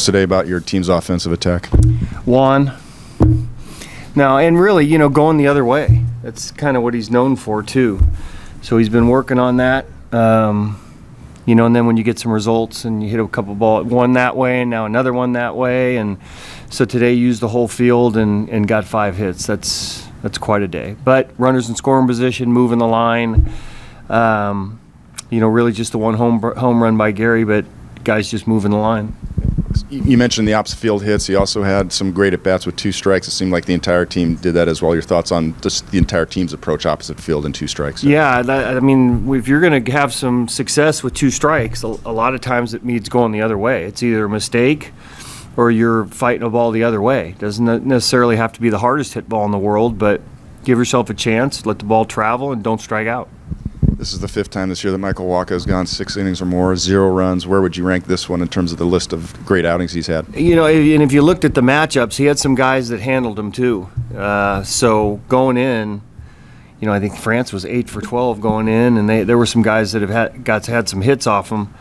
today about your team's offensive attack? Juan. Now, and really, going the other way. That's kind of what he's known for, too. So he's been working on that. And then when you get some results and you hit a couple balls, one that way and now another one that way. And so today used the whole field and got 5 hits. That's quite a day. But runners in scoring position, moving the line. Really just the one home run by Gary, but guys just moving the line. You mentioned the opposite field hits. He also had some great at-bats with 2 strikes. It seemed like the entire team did that as well. Your thoughts on just the entire team's approach opposite field and 2 strikes? Yeah, if you're going to have some success with 2 strikes, a lot of times it means going the other way. It's either a mistake or you're fighting a ball the other way. It doesn't necessarily have to be the hardest hit ball in the world, but give yourself a chance, let the ball travel, and don't strike out. This is the 5th time this year that Michael Wacha has gone 6 innings or more, 0 runs. Where would you rank this one in terms of the list of great outings he's had? And if you looked at the matchups, he had some guys that handled him too. So going in, I think France was 8 for 12 going in, and there were some guys that had some hits off him.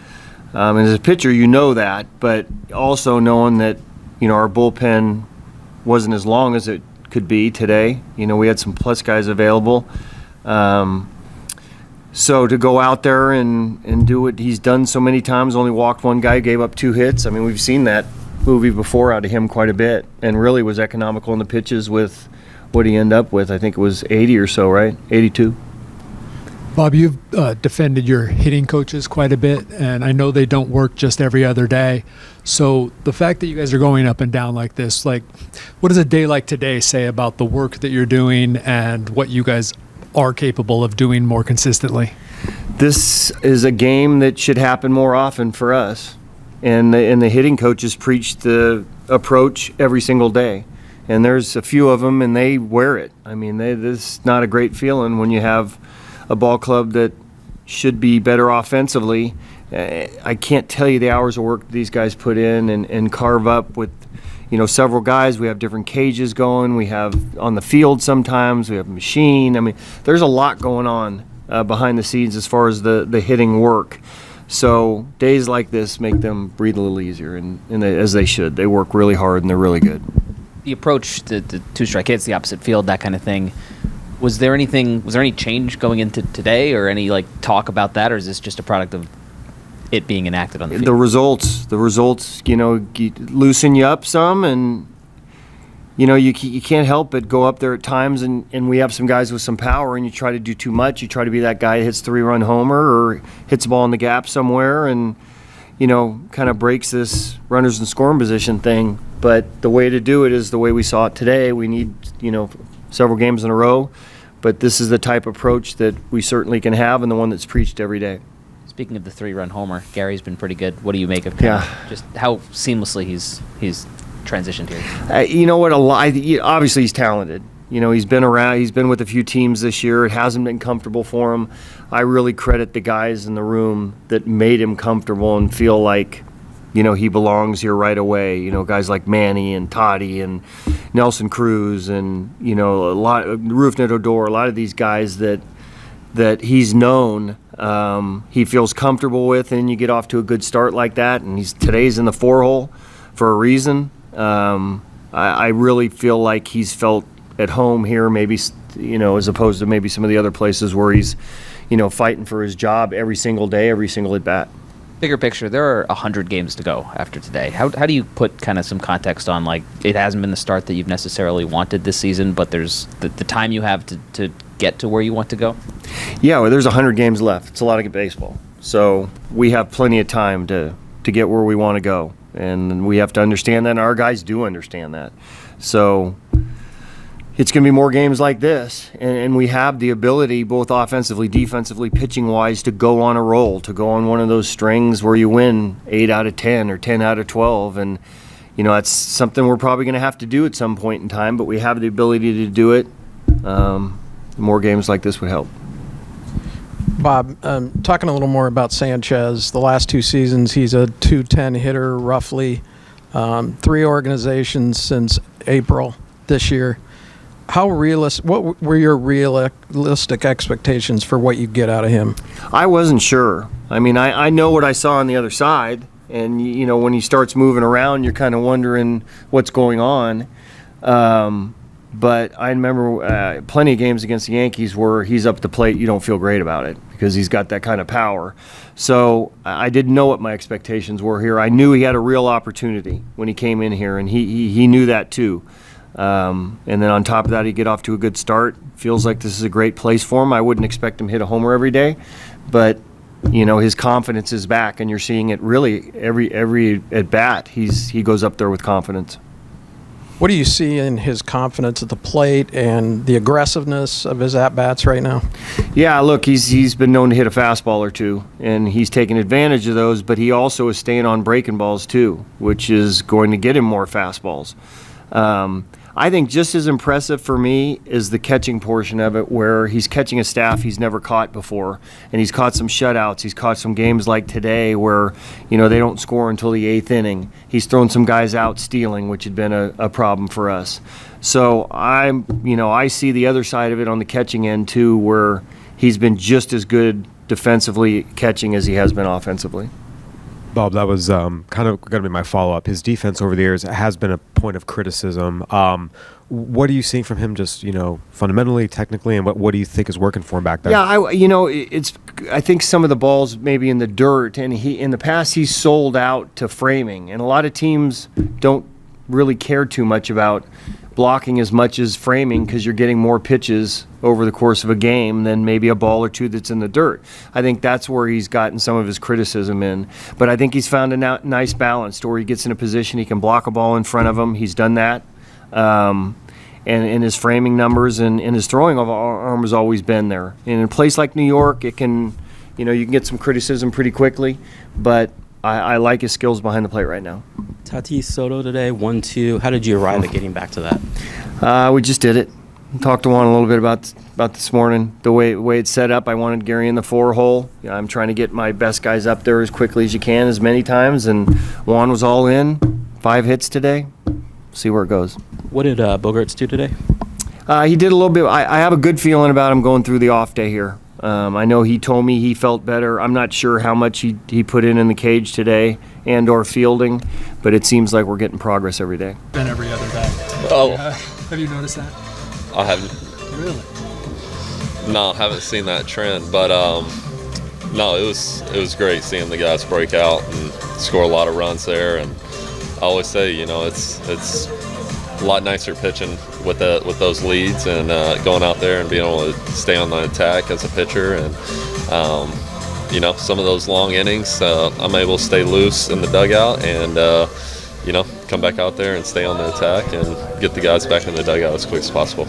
And as a pitcher, that, but also knowing that, our bullpen wasn't as long as it could be today. We had some plus guys available. So to go out there and do what he's done so many times, only walked 1 guy, gave up 2 hits. We've seen that movie before out of him quite a bit, and really was economical in the pitches with what he ended up with. I think it was 80 or so, right? 82. Bob, you've defended your hitting coaches quite a bit, and I know they don't work just every other day. So the fact that you guys are going up and down like this, what does a day like today say about the work that you're doing and what you guys are capable of doing more consistently? This is a game that should happen more often for us, and the hitting coaches preach the approach every single day, and there's a few of them and they wear it. This is not a great feeling when you have a ball club that should be better offensively. I can't tell you the hours of work these guys put in and carve up with several guys. We have different cages going. We have on the field sometimes. We have a machine. There's a lot going on behind the scenes as far as the hitting work. So days like this make them breathe a little easier, and as they should. They work really hard, and they're really good. The approach to 2-strike hits, the opposite field, that kind of thing. Was there any change going into today, or any talk about that, or is this just a product of it being enacted on the field? The results, loosen you up some, and you can't help but go up there at times, and we have some guys with some power, and you try to do too much. You try to be that guy that hits 3-run homer or hits the ball in the gap somewhere, and kind of breaks this runners in scoring position thing. But the way to do it is the way we saw it today. We need several games in a row, but this is the type of approach that we certainly can have, and the one that's preached every day. Speaking of the 3-run homer, Gary's been pretty good. What do you make of just how seamlessly he's transitioned here? You know what? Obviously, he's talented. He's been around. He's been with a few teams this year. It hasn't been comfortable for him. I really credit the guys in the room that made him comfortable and feel like, he belongs here right away. Guys like Manny and Toddy and Nelson Cruz and a lot Rufnet Odor. A lot of these guys that he's known. He feels comfortable with, and you get off to a good start like that, and today's in the 4-hole for a reason. I really feel like he's felt at home here, maybe as opposed to maybe some of the other places where he's fighting for his job every single day, every single at bat. Bigger picture, there are 100 games to go after today. How do you put kind of some context on, it hasn't been the start that you've necessarily wanted this season, but there's the time you have to get to where you want to go? Yeah, well, there's 100 games left. It's a lot of baseball. So we have plenty of time to get where we want to go. And we have to understand that, and our guys do understand that. So it's going to be more games like this. And we have the ability, both offensively, defensively, pitching-wise, to go on a roll, to go on one of those strings where you win 8 out of 10 or 10 out of 12. And, that's something we're probably going to have to do at some point in time, but we have the ability to do it. More games like this would help. Bob, talking a little more about Sanchez, the last 2 seasons, he's a .210 hitter roughly, 3 organizations since April this year. What were your realistic expectations for what you get out of him? I wasn't sure. I know what I saw on the other side. And, when he starts moving around, you're kind of wondering what's going on. But I remember plenty of games against the Yankees where he's up at the plate, you don't feel great about it because he's got that kind of power. So I didn't know what my expectations were here. I knew he had a real opportunity when he came in here, and he knew that too. And then on top of that, he get off to a good start. Feels like this is a great place for him. I wouldn't expect him to hit a homer every day, but his confidence is back, and you're seeing it really every at bat. He goes up there with confidence. What do you see in his confidence at the plate and the aggressiveness of his at-bats right now? Yeah, look, he's been known to hit a fastball or two, and he's taken advantage of those, but he also is staying on breaking balls too, which is going to get him more fastballs. I think just as impressive for me is the catching portion of it, where he's catching a staff he's never caught before, and he's caught some shutouts. He's caught some games like today where they don't score until the 8th inning. He's thrown some guys out stealing, which had been a problem for us. So I see the other side of it on the catching end too, where he's been just as good defensively catching as he has been offensively. Bob, that was kind of going to be my follow-up. His defense over the years has been a point of criticism. What are you seeing from him just, fundamentally, technically, and what do you think is working for him back there? Yeah, I think some of the balls maybe in the dirt, and in the past he's sold out to framing, and a lot of teams don't really care too much about blocking as much as framing because you're getting more pitches over the course of a game than maybe a ball or two that's in the dirt. I think that's where he's gotten some of his criticism in. But I think he's found a nice balance to where he gets in a position he can block a ball in front of him. He's done that. And his framing numbers and his throwing of arm has always been there. And in a place like New York, it can, you can get some criticism pretty quickly. But I like his skills behind the plate right now. Tatis Soto today, 1-2. How did you arrive at getting back to that? We just did it. Talked to Juan a little bit about this morning. The way it's set up, I wanted Gary in the 4-hole. I'm trying to get my best guys up there as quickly as you can, as many times. And Juan was all in. 5 hits today. See where it goes. What did Bogaerts do today? He did a little bit. I have a good feeling about him going through the off day here. I know he told me he felt better. I'm not sure how much he put in the cage today and or fielding, but it seems like we're getting progress every day. Been every other day. Oh, Have you noticed that? I haven't. Really? No, haven't seen that trend. But no, it was great seeing the guys break out and score a lot of runs there. And I always say, it's a lot nicer pitching with those leads and going out there and being able to stay on the attack as a pitcher. And some of those long innings, I'm able to stay loose in the dugout and come back out there and stay on the attack and get the guys back in the dugout as quick as possible.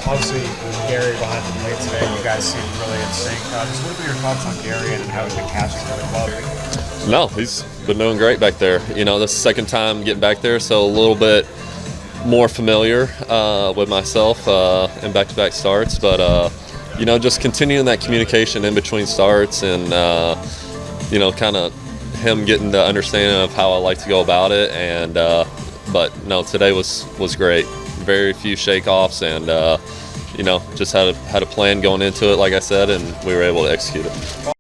Obviously, with Gary behind the plate today, you guys seem really in sync. Just what are your thoughts on Gary and how he's been catching for the club? No, he's been doing great back there. This is the second time getting back there, so a little bit more familiar with myself in back-to-back starts. But, just continuing that communication in between starts and, kind of him getting the understanding of how I like to go about it. And but no, today was great. Very few shake-offs and just had a plan going into it, like I said, and we were able to execute it.